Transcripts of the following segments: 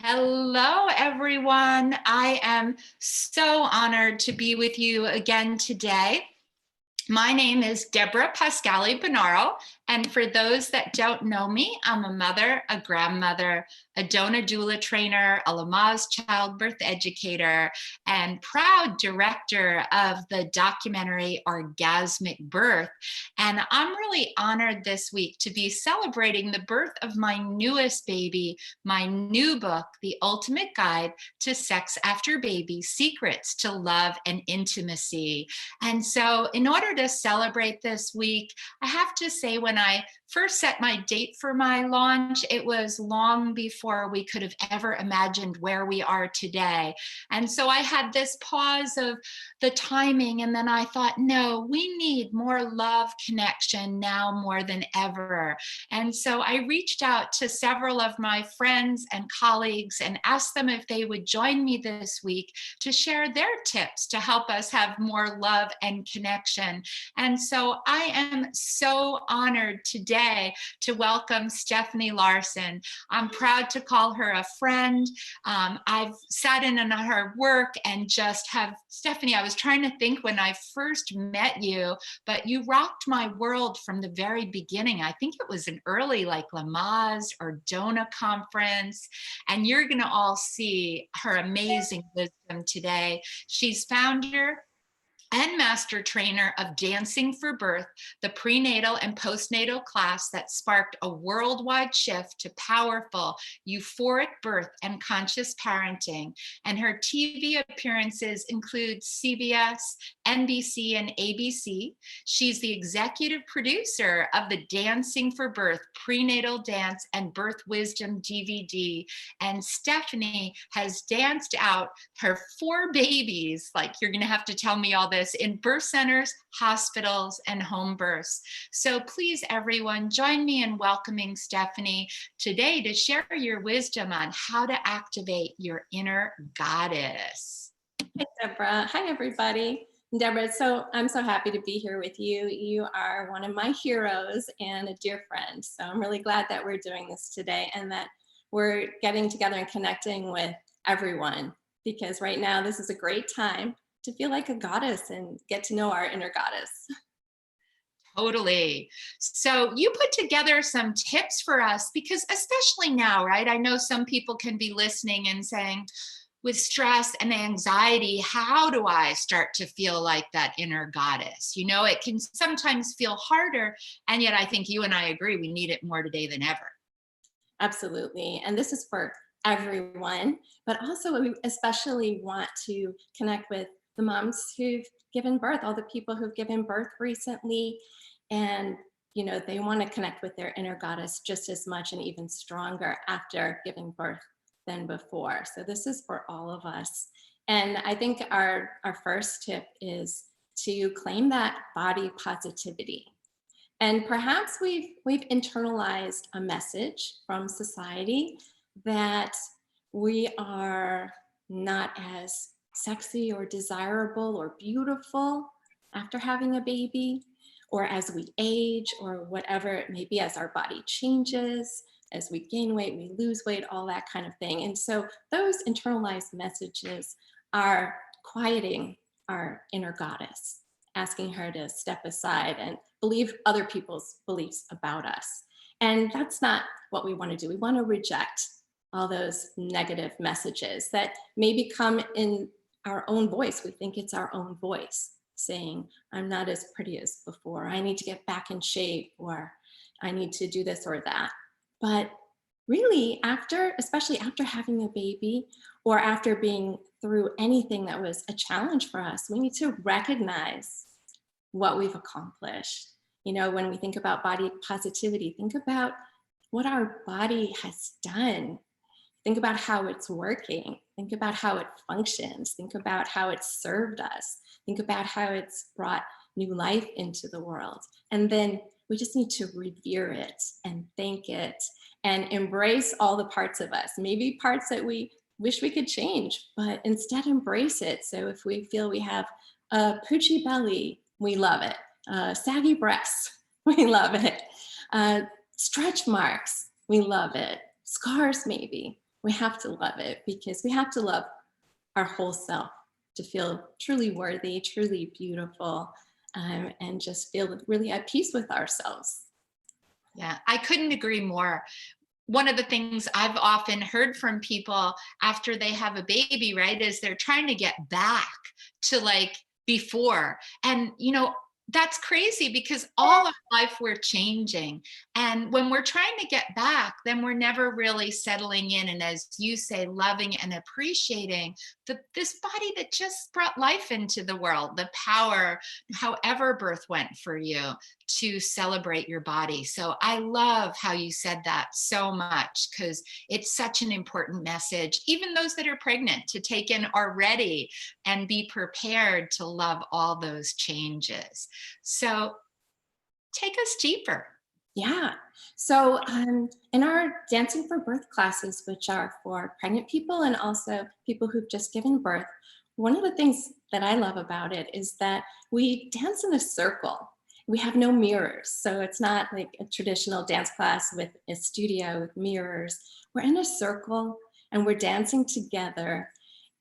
Hello, everyone. I am so honored to be with you again today. My name is Deborah Pascali Bonaro, and for those that don't know me, I'm a mother, a grandmother, a donor doula trainer, a Lamaze childbirth educator, and proud director of the documentary Orgasmic Birth. And I'm really honored this week to be celebrating the birth of my newest baby, my new book, The Ultimate Guide to Sex After Baby: Secrets to Love and Intimacy. And so in order to celebrate this week, I have to say, when I first set my date for my launch, it was long before we could have ever imagined where we are today. And so I had this pause of the timing, and then I thought, no, we need more love connection now more than ever. And so I reached out to several of my friends and colleagues and asked them if they would join me this week to share their tips to help us have more love and connection. And so I am so honored today to welcome Stephanie Larson. I'm proud to call her a friend. I've sat in on her work and just have, Stephanie, I was trying to think when I first met you, but you rocked my world from the very beginning. I think it was an early like Lamaze or Dona conference, and you're gonna all see her amazing wisdom today. She's founder and master trainer of Dancing for Birth, the prenatal and postnatal class that sparked a worldwide shift to powerful, euphoric birth and conscious parenting. And her TV appearances include CBS, NBC, and ABC. She's the executive producer of the Dancing for Birth prenatal dance and birth wisdom DVD. And Stephanie has danced out her 4 babies, like you're gonna have to tell me all this, in birth centers, hospitals, and home births. So please, everyone, join me in welcoming Stephanie today to share your wisdom on how to activate your inner goddess. Hey, Deborah. Hi, everybody. Deborah, I'm so happy to be here with you. You are one of my heroes and a dear friend. So I'm really glad that we're doing this today and that we're getting together and connecting with everyone, because right now this is a great time to feel like a goddess and get to know our inner goddess. Totally. So you put together some tips for us, because especially now, right? I know some people can be listening and saying, with stress and anxiety, how do I start to feel like that inner goddess? You know, it can sometimes feel harder. And yet I think you and I agree, we need it more today than ever. Absolutely. And this is for everyone, but also we especially want to connect with the moms who've given birth, all the people who've given birth recently. And, you know, they want to connect with their inner goddess just as much and even stronger after giving birth than before. So this is for all of us. And I think our first tip is to claim that body positivity. And perhaps we've internalized a message from society that we are not as sexy or desirable or beautiful after having a baby, or as we age, or whatever it may be, as our body changes, as we gain weight, we lose weight, all that kind of thing. And so those internalized messages are quieting our inner goddess, asking her to step aside and believe other people's beliefs about us. And that's not what we want to do. We want to reject all those negative messages that maybe come in our own voice. We think it's our own voice saying, I'm not as pretty as before. I need to get back in shape, or I need to do this or that. But really, especially after having a baby, or after being through anything that was a challenge for us, we need to recognize what we've accomplished. You know, when we think about body positivity, think about what our body has done. Think about how it's working. Think about how it functions. Think about how it's served us. Think about how it's brought new life into the world. And then we just need to revere it and thank it and embrace all the parts of us, maybe parts that we wish we could change, but instead embrace it. So if we feel we have a poochy belly, we love it. Saggy breasts, we love it. Stretch marks, we love it. Scars maybe, we have to love it, because we have to love our whole self to feel truly worthy, truly beautiful, and just feel really at peace with ourselves. Yeah, I couldn't agree more. One of the things I've often heard from people after they have a baby, right, is they're trying to get back to like before. And, that's crazy because all of life we're changing. And when we're trying to get back, then we're never really settling in. And as you say, loving and appreciating this body that just brought life into the world, the power, however birth went for you, to celebrate your body. So I love how you said that so much, because it's such an important message, even those that are pregnant, to take in already and be prepared to love all those changes. So take us deeper. Yeah. So, in our Dancing for Birth classes, which are for pregnant people and also people who've just given birth, one of the things that I love about it is that we dance in a circle. We have no mirrors. So, it's not like a traditional dance class with a studio with mirrors. We're in a circle and we're dancing together.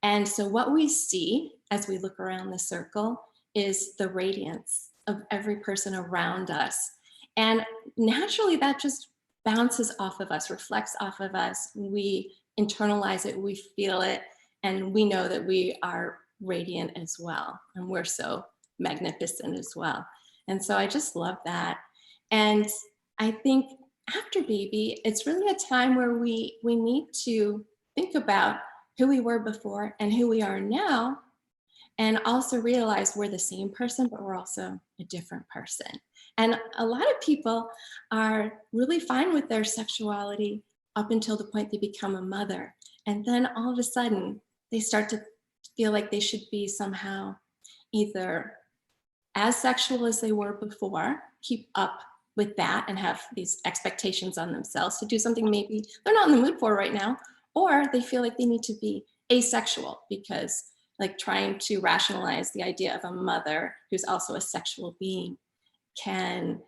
And so, what we see as we look around the circle is the radiance of every person around us. And naturally, that just bounces off of us, reflects off of us. We internalize it, we feel it, and we know that we are radiant as well. And we're so magnificent as well. And so I just love that. And I think after baby, it's really a time where we need to think about who we were before and who we are now, and also realize we're the same person, but we're also a different person. And a lot of people are really fine with their sexuality up until the point they become a mother. And then all of a sudden, they start to feel like they should be somehow either as sexual as they were before, keep up with that and have these expectations on themselves to do something maybe they're not in the mood for right now, or they feel like they need to be asexual because like trying to rationalize the idea of a mother who's also a sexual being can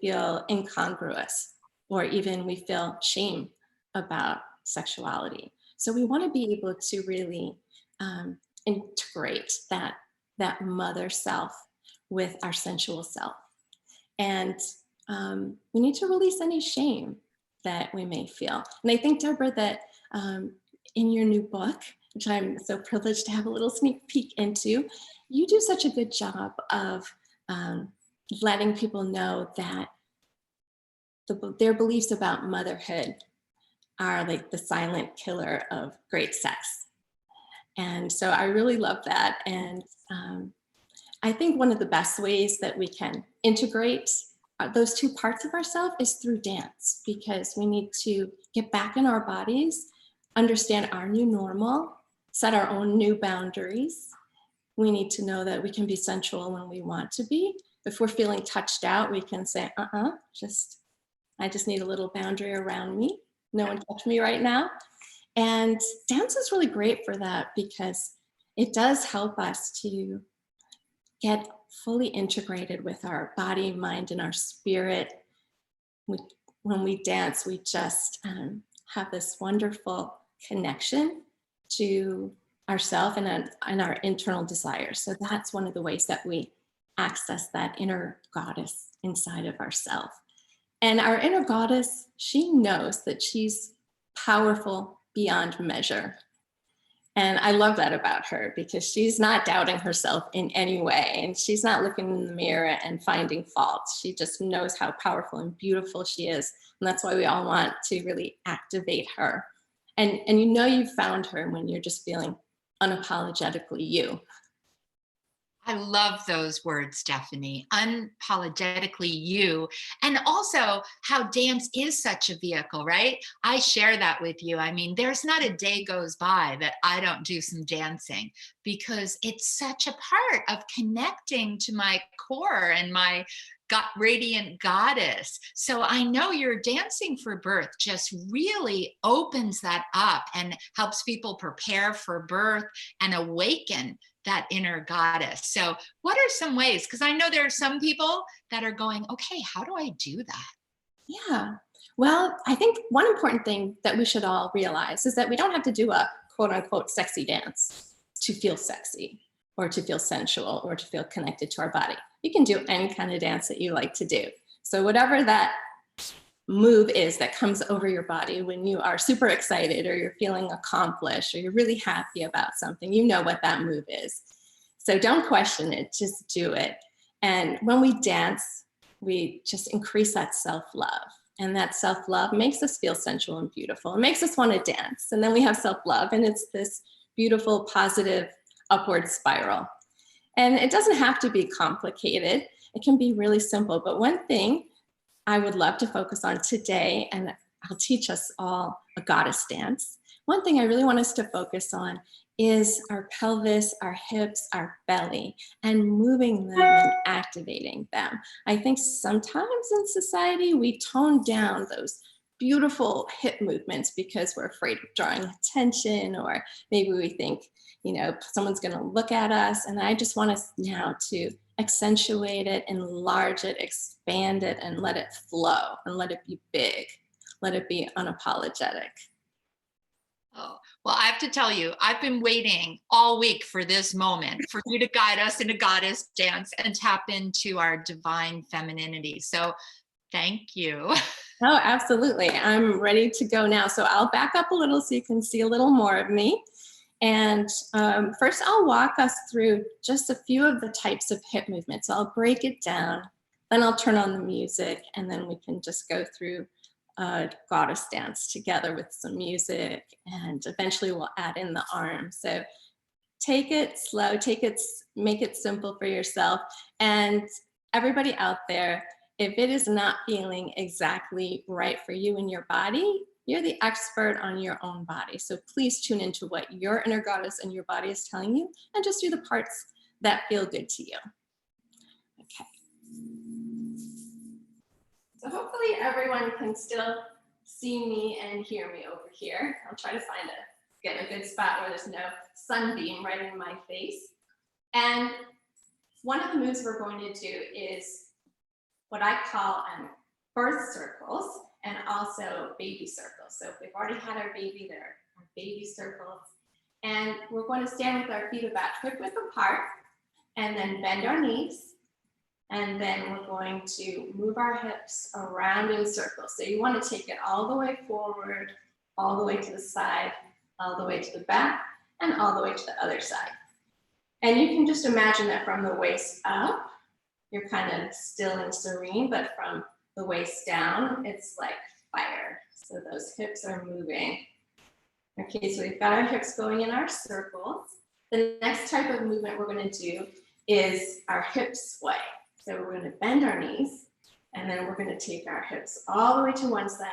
feel incongruous, or even we feel shame about sexuality. So we want to be able to really integrate that mother self with our sensual self, and we need to release any shame that we may feel. And I think, Deborah, that in your new book, which I'm so privileged to have a little sneak peek into, you do such a good job of letting people know that their beliefs about motherhood are like the silent killer of great sex. And so I really love that. And I think one of the best ways that we can integrate those two parts of ourselves is through dance, because we need to get back in our bodies, understand our new normal, set our own new boundaries. We need to know that we can be sensual when we want to be. If we're feeling touched out, we can say, I just need a little boundary around me. No one touch me right now. And dance is really great for that, because it does help us to get fully integrated with our body, mind, and our spirit. When we dance, we just have this wonderful connection to ourself and our internal desires. So that's one of the ways that we access that inner goddess inside of ourselves. And our inner goddess, she knows that she's powerful beyond measure. And I love that about her, because she's not doubting herself in any way. And she's not looking in the mirror and finding faults. She just knows how powerful and beautiful she is. And that's why we all want to really activate her. And you've found her when you're just feeling unapologetically you. I love those words, Stephanie. Unapologetically you. And also how dance is such a vehicle, right? I share that with you. I mean, there's not a day goes by that I don't do some dancing, because it's such a part of connecting to my core and my radiant goddess. So I know your Dancing for Birth just really opens that up and helps people prepare for birth and awaken that inner goddess. So what are some ways? Because I know there are some people that are going, okay, how do I do that? Yeah. Well, I think one important thing that we should all realize is that we don't have to do a quote unquote sexy dance to feel sexy or to feel sensual or to feel connected to our body. You can do any kind of dance that you like to do. So whatever that move is that comes over your body when you are super excited or you're feeling accomplished or you're really happy about something, you know what that move is. So don't question it, just do it. And when we dance, we just increase that self-love. And that self-love makes us feel sensual and beautiful. It makes us want to dance. And then we have self-love, and it's this beautiful, positive, upward spiral. And it doesn't have to be complicated. It can be really simple. But one thing I would love to focus on today, and I'll teach us all a goddess dance. One thing I really want us to focus on is our pelvis, our hips, our belly, and moving them and activating them. I think sometimes in society, we tone down those beautiful hip movements because we're afraid of drawing attention, or maybe we think, you know, someone's gonna look at us. And I just want us now to accentuate it, enlarge it, expand it, and let it flow, and let it be big, let it be unapologetic. Oh, well, I have to tell you, I've been waiting all week for this moment for you to guide us in a goddess dance and tap into our divine femininity. So thank you. Oh, absolutely. I'm ready to go now. So I'll back up a little so you can see a little more of me. And first I'll walk us through just a few of the types of hip movements. So I'll break it down, then I'll turn on the music, and then we can just go through a goddess dance together with some music, and eventually we'll add in the arms. So take it slow, make it simple for yourself. And everybody out there, if it is not feeling exactly right for you and your body, you're the expert on your own body. So please tune into what your inner goddess and your body is telling you, and just do the parts that feel good to you. Okay. So hopefully everyone can still see me and hear me over here. I'll try to get a good spot where there's no sunbeam right in my face. And one of the moves we're going to do is what I call birth circles, and also baby circles. So if we've already had our baby, there are baby circles. And we're going to stand with our feet about hip width apart, and then bend our knees. And then we're going to move our hips around in circles. So you want to take it all the way forward, all the way to the side, all the way to the back, and all the way to the other side. And you can just imagine that from the waist up, you're kind of still and serene, but from the waist down, it's like fire. So those hips are moving. Okay, so we've got our hips going in our circles. The next type of movement we're going to do is our hip sway. So we're going to bend our knees, and then we're going to take our hips all the way to one side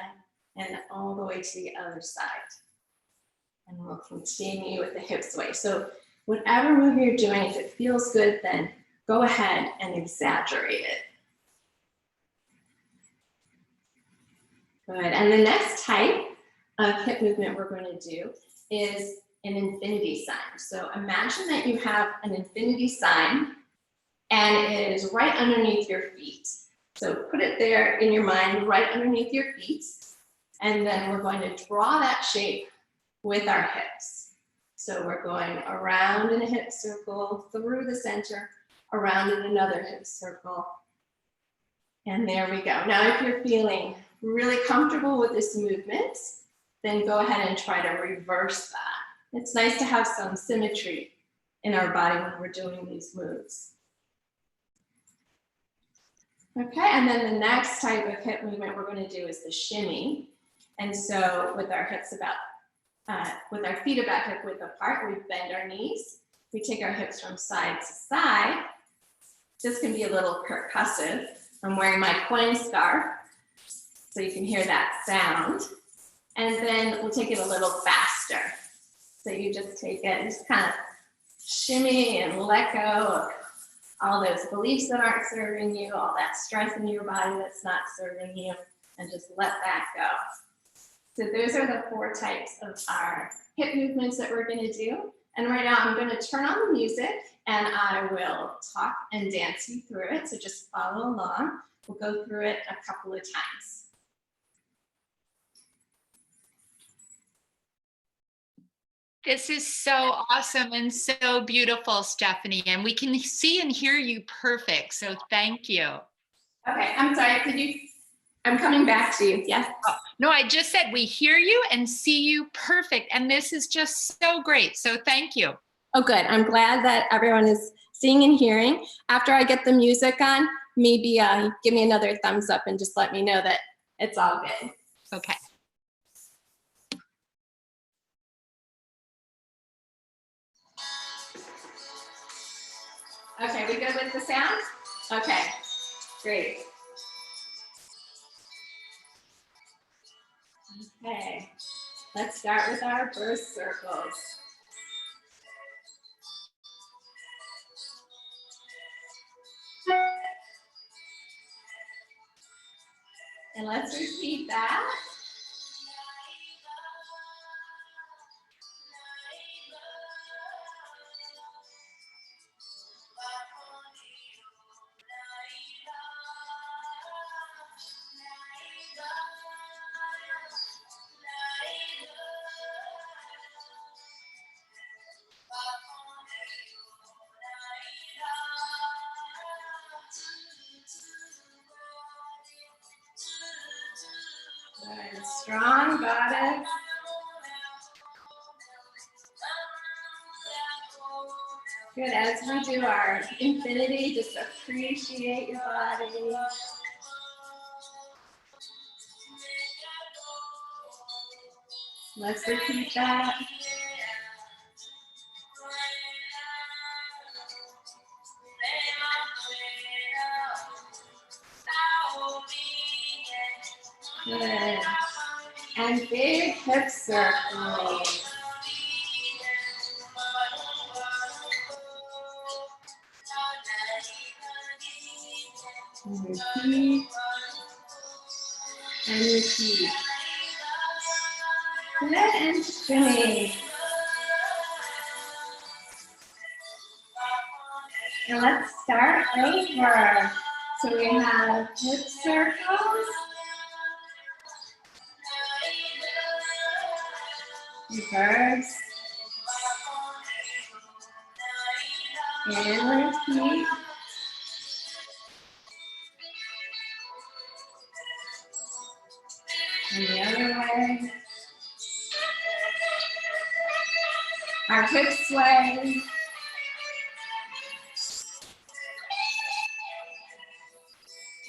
and all the way to the other side. And we'll continue with the hip sway. So whatever move you're doing, if it feels good, then go ahead and exaggerate it. Good. And the next type of hip movement we're going to do is an infinity sign. So imagine that you have an infinity sign, and it is right underneath your feet. So put it there in your mind, right underneath your feet. And then we're going to draw that shape with our hips. So we're going around in a hip circle, through the center, around in another hip circle. And there we go. Now, if you're feeling really comfortable with this movement, then go ahead and try to reverse that. It's nice to have some symmetry in our body when we're doing these moves. Okay, and then the next type of hip movement we're going to do is the shimmy. And so with our hips with our feet about hip width apart, we bend our knees. We take our hips from side to side. This can be a little percussive. I'm wearing my coin scarf, so you can hear that sound. And then we'll take it a little faster. So you just take it and just kind of shimmy and let go of all those beliefs that aren't serving you, all that stress in your body that's not serving you, and just let that go. So those are the 4 types of our hip movements that we're going to do. And right now I'm going to turn on the music, and I will talk and dance you through it. So just follow along. We'll go through it a couple of times. This is so awesome and so beautiful, Stephanie. And we can see and hear you perfect. So thank you. Okay, I'm sorry. I'm coming back to you. Yes. Oh, no, I just said we hear you and see you perfect. And this is just so great. So thank you. Oh, good. I'm glad that everyone is seeing and hearing. After I get the music on, maybe give me another thumbs up and just let me know that it's all good. Okay. Okay, we good with the sound? Okay, great. Okay, let's start with our birth circles. And let's repeat that. Good. Strong bodice. Good. As we do our infinity, just appreciate your body. Let's repeat that. Good. And big hip circles. And repeat. And repeat. Good, and shimmy. And let's start over. So we have hip circles. Reverse. And repeat. And the other way. Our hips sway.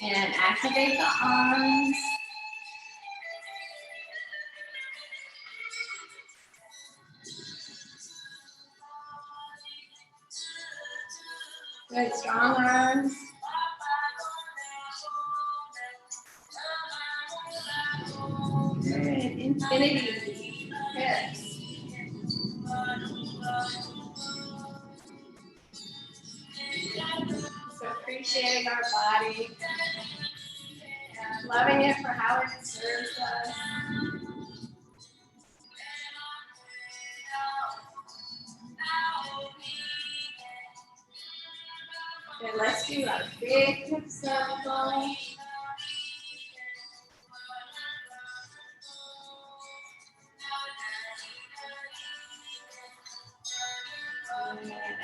And activate the arms. Good, strong arms. Good, infinity. Hips. So appreciating our body. Loving it for how it serves us. Good, let's do a big hip circle.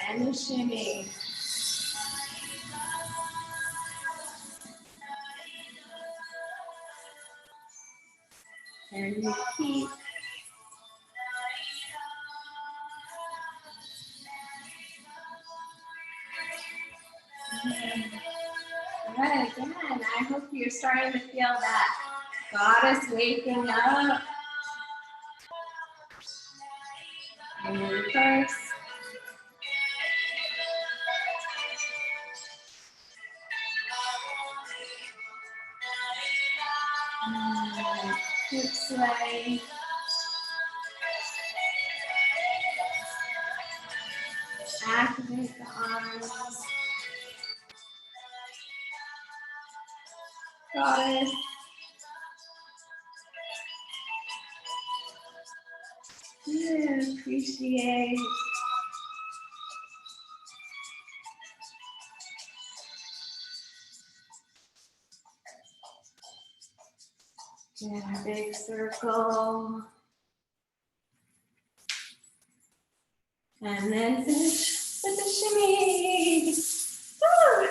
And the shimmy. And repeat. Good, again. I hope you're starting to feel that goddess waking up. And reverse. Hip sway. Activate the arms. Goddess. Good, appreciate. Yeah, big circle. And then finish with the shimmy. Woo!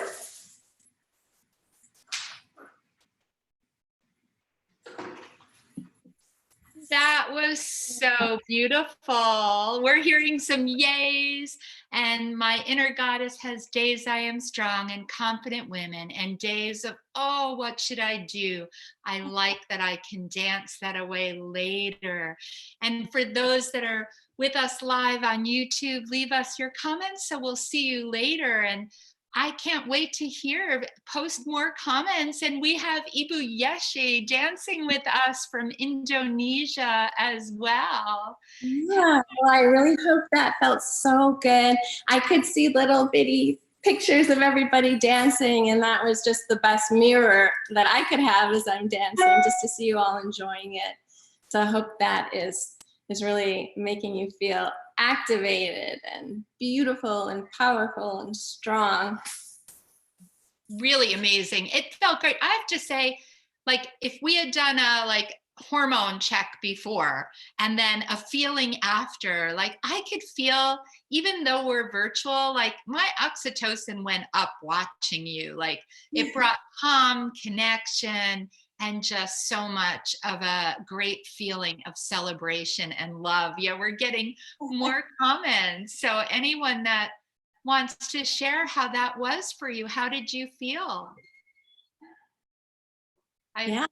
That was so beautiful. We're hearing some yays. And my inner goddess has days I am strong and confident women, and days of, oh, what should I do? I like that I can dance that away later. And for those that are with us live on YouTube, leave us your comments. So we'll see you later. And I can't wait to hear, post more comments. And we have Ibu Yeshi dancing with us from Indonesia as well. Yeah, well, I really hope that felt so good. I could see little bitty pictures of everybody dancing, and that was just the best mirror that I could have as I'm dancing, just to see you all enjoying it. So I hope that is really making you feel activated and beautiful and powerful and strong. Really amazing. It felt great. I have to say, like, if we had done a hormone check before and then a feeling after, like, I could feel, even though we're virtual, like my oxytocin went up watching you. Like, it brought calm, connection, and just so much of a great feeling of celebration and love. Yeah, we're getting more comments. So anyone that wants to share how that was for you, how did you feel? Yeah,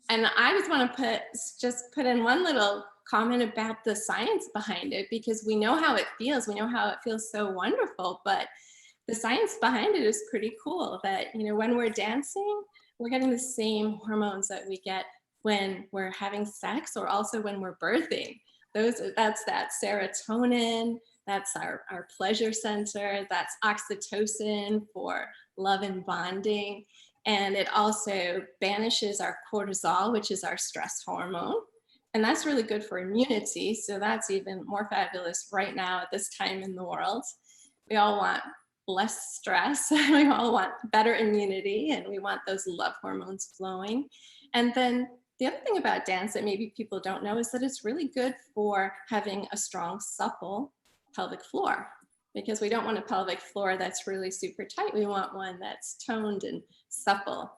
and I just want to put in one little comment about the science behind it, because we know how it feels. We know how it feels so wonderful, but the science behind it is pretty cool. That, you know, when we're dancing, we're getting the same hormones that we get when we're having sex, or also when we're birthing. That's that serotonin, that's our pleasure center, that's oxytocin for love and bonding. And it also banishes our cortisol, which is our stress hormone. And that's really good for immunity. So that's even more fabulous right now at this time in the world. We all want less stress. We all want better immunity, and we want those love hormones flowing. And then the other thing about dance that maybe people don't know is that it's really good for having a strong, supple pelvic floor, because we don't want a pelvic floor that's really super tight. We want one that's toned and supple,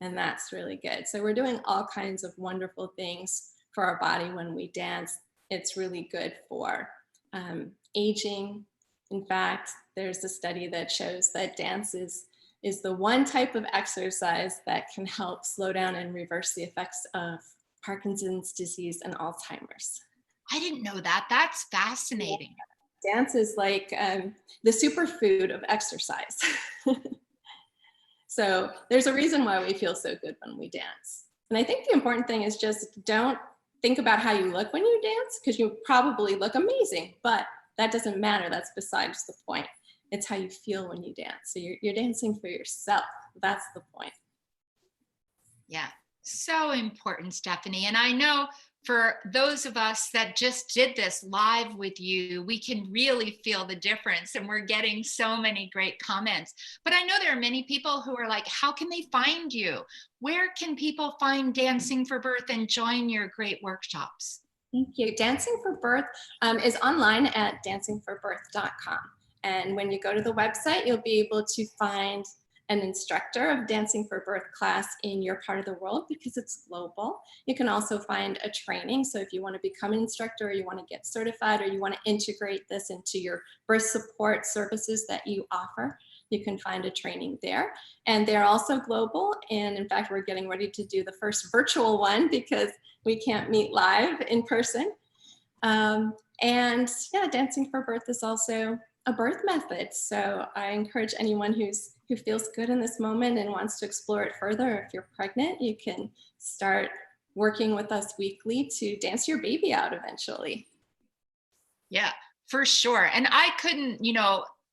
and that's really good. So we're doing all kinds of wonderful things for our body when we dance. It's really good for aging. In fact, there's a study that shows that dance is the one type of exercise that can help slow down and reverse the effects of Parkinson's disease and Alzheimer's. I didn't know that. That's fascinating. Dance is like the superfood of exercise. So there's a reason why we feel so good when we dance. And I think the important thing is just don't think about how you look when you dance, because you probably look amazing, but that doesn't matter. That's besides the point. It's how you feel when you dance. So you're dancing for yourself. That's the point. Yeah, so important, Stephanie. And I know for those of us that just did this live with you, we can really feel the difference, and we're getting so many great comments. But I know there are many people who are like, how can they find you? Where can people find Dancing for Birth and join your great workshops? Thank you. Dancing for Birth is online at dancingforbirth.com. And when you go to the website, you'll be able to find an instructor of Dancing for Birth class in your part of the world, because it's global. You can also find a training. So if you want to become an instructor, or you want to get certified, or you want to integrate this into your birth support services that you offer, you can find a training there. And they're also global. And in fact, we're getting ready to do the first virtual one, because we can't meet live in person. And yeah, Dancing for Birth is also a birth method. So I encourage anyone who feels good in this moment and wants to explore it further. If you're pregnant, you can start working with us weekly to dance your baby out eventually. Yeah, for sure. And I couldn't,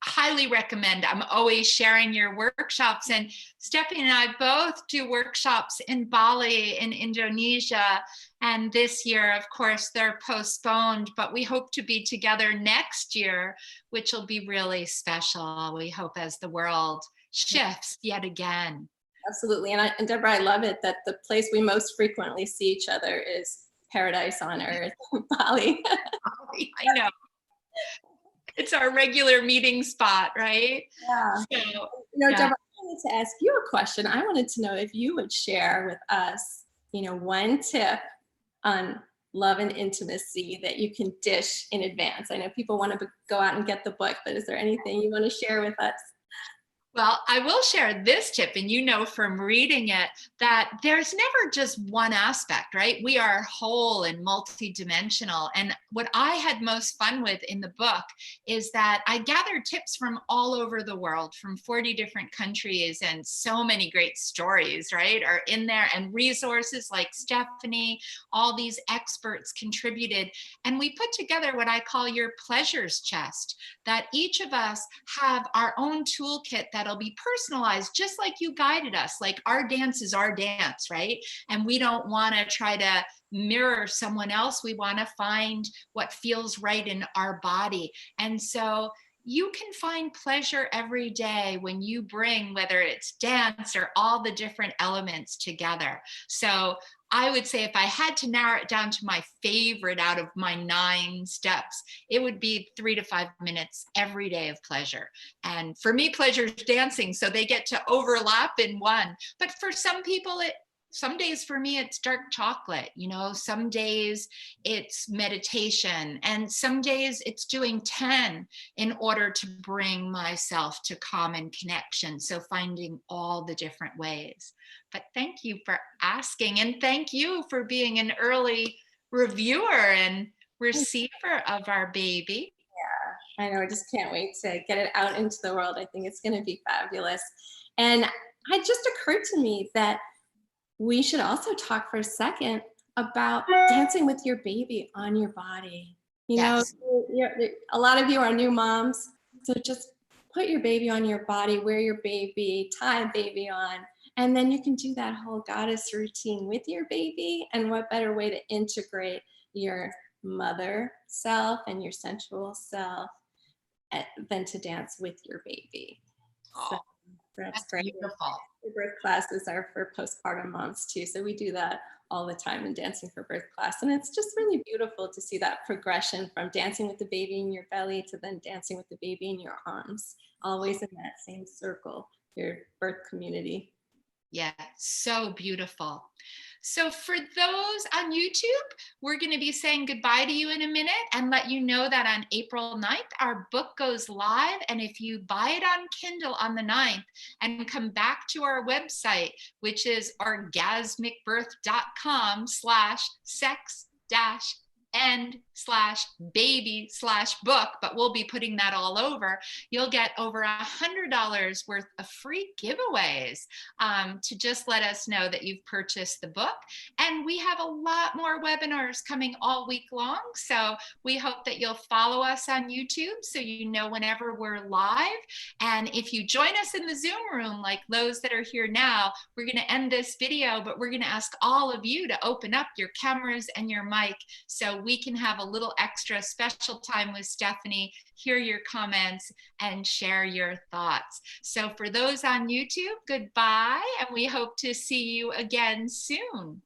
highly recommend. I'm always sharing your workshops, and Stephanie and I both do workshops in Bali in Indonesia. And this year, of course, they're postponed, but we hope to be together next year, which will be really special. We hope, as the world shifts yet again. Absolutely. And Deborah, I love it that the place we most frequently see each other is paradise on earth, Bali. I know. It's our regular meeting spot, right? Yeah. So, You know, yeah. Deborah, I wanted to ask you a question. I wanted to know if you would share with us, you know, one tip on love and intimacy that you can dish in advance. I know people want to go out and get the book, but is there anything you want to share with us? Well, I will share this tip, and you know from reading it that there's never just one aspect, right? We are whole and multidimensional. And what I had most fun with in the book is that I gathered tips from all over the world, from 40 different countries, and so many great stories, right, are in there, and resources like Stephanie, all these experts contributed. And we put together what I call your pleasures chest, that each of us have our own toolkit that'll be personalized, just like you guided us. Like our dance is our dance, right? And we don't want to try to mirror someone else. We want to find what feels right in our body. And so you can find pleasure every day when you bring, whether it's dance or all the different elements together. So I would say if I had to narrow it down to my favorite out of my 9 steps, it would be 3 to 5 minutes every day of pleasure. And for me, pleasure is dancing, so they get to overlap in one. But for some people, some days for me, it's dark chocolate, you know, some days it's meditation, and some days it's doing 10 in order to bring myself to calm and connection. So finding all the different ways. But thank you for asking, and thank you for being an early reviewer and receiver of our baby. I know, I just can't wait to get it out into the world. I think it's going to be fabulous. And it just occurred to me that we should also talk for a second about dancing with your baby on your body. You know, Yes. a lot of you are new moms, so just put your baby on your body, wear your baby, tie a baby on, and then you can do that whole goddess routine with your baby. And what better way to integrate your mother self and your sensual self than to dance with your baby. So Oh, that's that's great. beautiful. The birth classes are for postpartum moms too. So we do that all the time in Dancing for Birth class. And it's just really beautiful to see that progression from dancing with the baby in your belly to then dancing with the baby in your arms, always in that same circle, your birth community. Yeah, so beautiful. So for those on YouTube, we're going to be saying goodbye to you in a minute and let you know that on April 9th, our book goes live. And if you buy it on Kindle on the 9th and come back to our website, which is orgasmicbirth.com/sex and/baby/book, but we'll be putting that all over. You'll get over $100 worth of free giveaways to just let us know that you've purchased the book. And we have a lot more webinars coming all week long. So we hope that you'll follow us on YouTube so you know whenever we're live. And if you join us in the Zoom room, like those that are here now, we're going to end this video, but we're going to ask all of you to open up your cameras and your mic so we can have a little extra special time with Stephanie, hear your comments, and share your thoughts. So for those on YouTube, goodbye, and we hope to see you again soon.